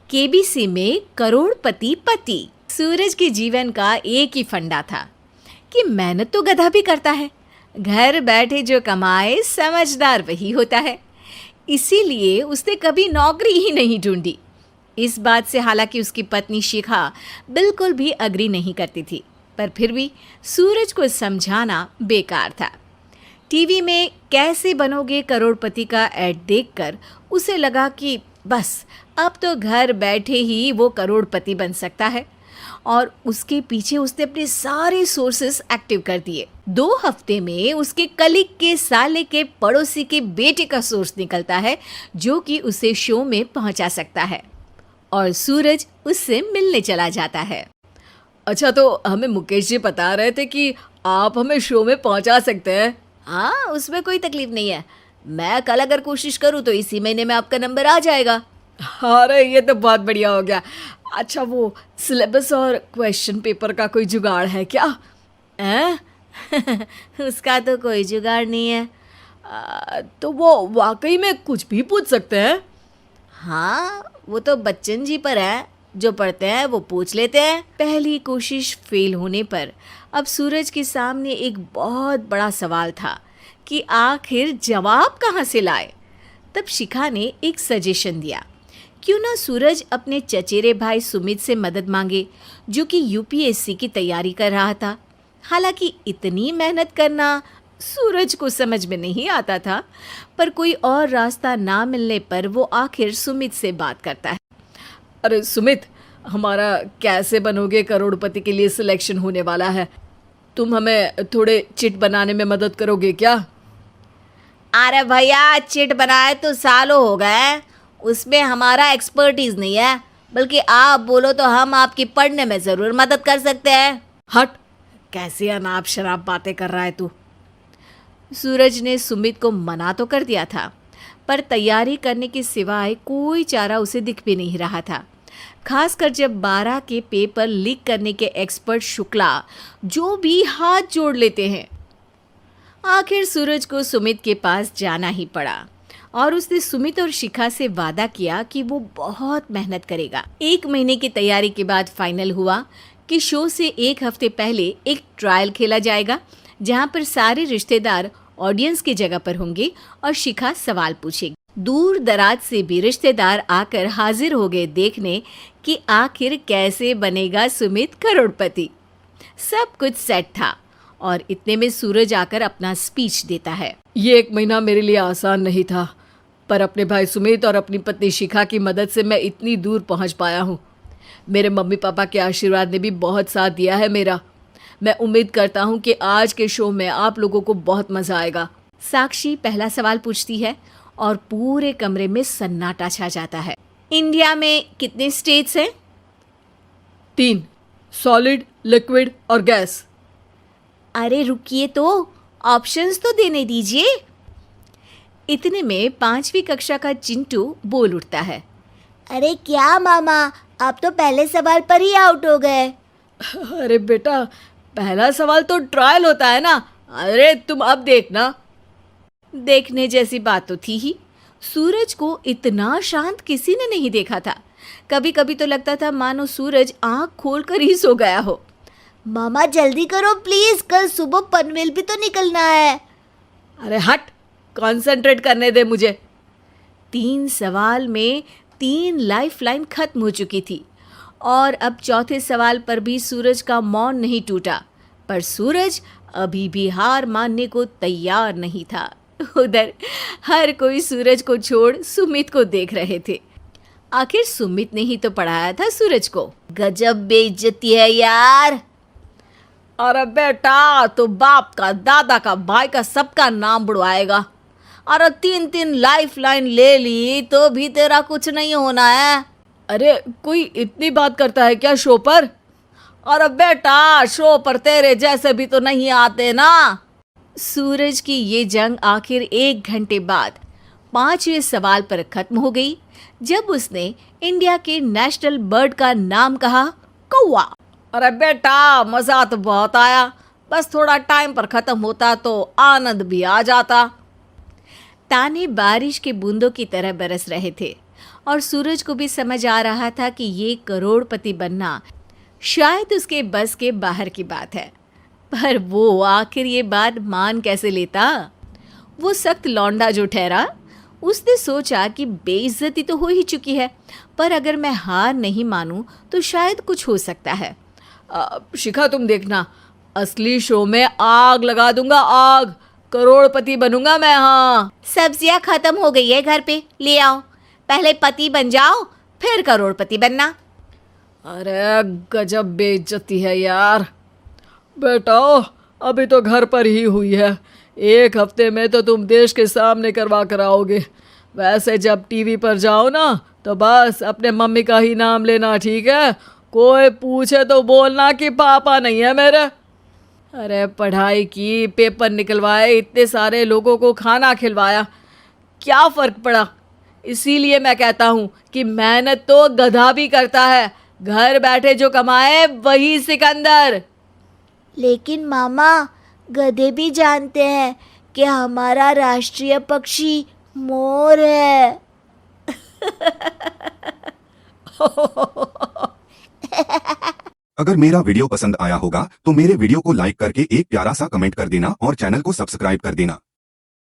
KBC में करोड़पति पति। सूरज के जीवन का एक ही फंडा था कि मेहनत तो गधा भी करता है, घर बैठे जो कमाए समझदार वही होता है। इसीलिए उसने कभी नौकरी ही नहीं ढूंढी। इस बात से हालांकि उसकी पत्नी शिखा बिल्कुल भी अग्री नहीं करती थी, पर फिर भी सूरज को समझाना बेकार था। टीवी में कैसे बनोगे करोड़पति का ऐड देखकर उसे लगा कि बस अब तो घर बैठे ही वो करोड़पति बन सकता है, और उसके पीछे उसने अपने सारे सोर्सेस एक्टिव कर दिए। 2 हफ्ते में उसके कलीग के साले के पड़ोसी के बेटे का सोर्स निकलता है जो कि उसे शो में पहुंचा सकता है, और सूरज उससे मिलने चला जाता है। अच्छा, तो हमें मुकेश जी बता रहे थे कि आप हमें शो में पहुंचा सकते हैं। हाँ, उसमें कोई तकलीफ नहीं है। मैं कल अगर कोशिश करूँ तो इसी महीने में आपका नंबर आ जाएगा। अरे ये तो बहुत बढ़िया हो गया। अच्छा, वो सिलेबस और क्वेश्चन पेपर का कोई जुगाड़ है क्या? उसका तो कोई जुगाड़ नहीं है। तो वो वाकई में कुछ भी पूछ सकते हैं? हाँ, वो तो बच्चन जी पर है, जो पढ़ते हैं वो पूछ लेते हैं। पहली कोशिश फेल होने पर अब सूरज के सामने एक बहुत बड़ा सवाल था कि आखिर जवाब कहाँ से लाए। तब शिखा ने एक सजेशन दिया, क्यों ना सूरज अपने चचेरे भाई सुमित से मदद मांगे, जो कि यूपीएससी की तैयारी कर रहा था। हालांकि इतनी मेहनत करना सूरज को समझ में नहीं आता था, पर कोई और रास्ता ना मिलने पर वो आखिर सुमित से बात करता है। अरे सुमित, हमारा कैसे बनोगे करोड़पति के लिए सिलेक्शन होने वाला है। तुम हमें थोड़े चिट बनाने में मदद करोगे क्या? अरे भैया, चिट बनाए तो सालों हो गए, उसमें हमारा एक्सपर्टीज नहीं है, बल्कि आप बोलो तो हम आपकी पढ़ने में ज़रूर मदद कर सकते हैं। हट, कैसी अनाप शराब बातें कर रहा है तू। सूरज ने सुमित को मना तो कर दिया था, पर तैयारी करने के सिवाय कोई चारा उसे दिख भी नहीं रहा था। खासकर जब 12 के पेपर लीक करने के एक्सपर्ट शुक्ला जो भी हाथ जोड़ लेते हैं। आखिर सूरज को सुमित के पास जाना ही पड़ा, और उसने सुमित और शिखा से वादा किया कि वो बहुत मेहनत करेगा। 1 महीने की तैयारी के बाद फाइनल हुआ कि शो से 1 हफ्ते पहले एक ट्रायल खेला जाएगा, जहां पर सारे रिश्तेदार ऑडियंस की जगह पर होंगे और शिखा सवाल पूछेगी। दूर दराज से भी रिश्तेदार आकर हाजिर हो गए देखने कि आखिर कैसे बनेगा सुमित करोड़पति। सब कुछ सेट था, और इतने में सूरज आकर अपना स्पीच देता है। ये 1 महीना मेरे लिए आसान नहीं था, पर अपने भाई सुमित और अपनी पत्नी शिखा की मदद से मैं इतनी दूर पहुंच पाया हूँ। मेरे मम्मी पापा के आशीर्वाद ने भी बहुत साथ दिया है मेरा। मैं उम्मीद करता हूँ कि आज के शो में आप लोगों को बहुत मजा आएगा। साक्षी पहला सवाल पूछती है और पूरे कमरे में सन्नाटा छा जाता है। इंडिया में कितने स्टेट्स हैं? 3, सॉलिड, लिक्विड और गैस। अरे रुकिए, तो ऑप्शंस तो देने दीजिए। इतने में 5वीं कक्षा का चिंटू बोल उठता है। अरे क्या मामा, आप तो पहले सवाल पर ही आउट हो गए। अरे बेटा, पहला सवाल तो ट्रायल होता है ना। अरे तुम अब देखना। देखने जैसी बात तो थी ही। सूरज को इतना शांत किसी ने नहीं देखा था। कभी कभी तो लगता था मानो सूरज आंख खोलकर ही सो गया हो। मामा जल्दी करो प्लीज, कल सुबह पनवेल भी तो निकलना है। अरे हट, कंसंट्रेट करने दे मुझे। 3 सवाल में 3 लाइफलाइन खत्म हो चुकी थी, और अब चौथे सवाल पर भी सूरज का मौन नहीं टूटा। पर सूरज अभी भी हार मानने को तैयार नहीं था। उधर हर कोई सूरज को छोड़ सुमित को देख रहे थे। आखिर सुमित ने ही तो पढ़ाया था सूरज को। गजब बेइज्जती है यार। अरे बेटा, तो बाप का, दादा का, भाई का, सबका नाम बुड़वाएगा। अरे 3 लाइफलाइन ले ली तो भी तेरा कुछ नहीं होना है। अरे कोई इतनी बात करता है क्या शो पर? अरे बेटा, शो पर तेरे जैसे भी तो नहीं आते ना। सूरज की ये जंग आखिर 1 घंटे बाद 5वें सवाल पर खत्म हो गई, जब उसने इंडिया के नेशनल बर्ड का नाम कहा, कौवा। अरे बेटा, मजा तो बहुत आया, बस थोड़ा टाइम पर खत्म होता तो आनंद भी आ जाता। ताने बारिश के बूंदों की तरह बरस रहे थे, और सूरज को भी समझ आ रहा था कि ये करोड़पति बनना शायद उसके बस के बाहर की बात है। पर वो आखिर ये बात मान कैसे लेता? वो सख्त लौंडा जो ठहरा, उसने सोचा कि बेइज्जती तो हो ही चुकी है, पर अगर मैं हार नहीं मानूं तो शायद कुछ हो सकता है। शिखा तुम देखना, असली शो में आग लगा दूंगा, आग, करोड़पति बनूंगा मैं। हाँ, सब्जियां खत्म हो गई है घर पे, ले आओ। पहले पति बन जाओ, फिर करोड़पति बनना। अरे गजब बेइज्जती है यार। बेटा अभी तो घर पर ही हुई है, 1 हफ्ते में तो तुम देश के सामने करवा कर आओगे। वैसे जब टीवी पर जाओ ना तो बस अपने मम्मी का ही नाम लेना, ठीक है? कोई पूछे तो बोलना कि पापा नहीं है मेरे। अरे पढ़ाई की, पेपर निकलवाए, इतने सारे लोगों को खाना खिलवाया, क्या फ़र्क पड़ा? इसीलिए मैं कहता हूँ कि मेहनत तो गधा भी करता है, घर बैठे जो कमाए वही सिकंदर। लेकिन मामा, गधे भी जानते हैं कि हमारा राष्ट्रीय पक्षी मोर है। अगर मेरा वीडियो पसंद आया होगा तो मेरे वीडियो को लाइक करके एक प्यारा सा कमेंट कर देना और चैनल को सब्सक्राइब कर देना।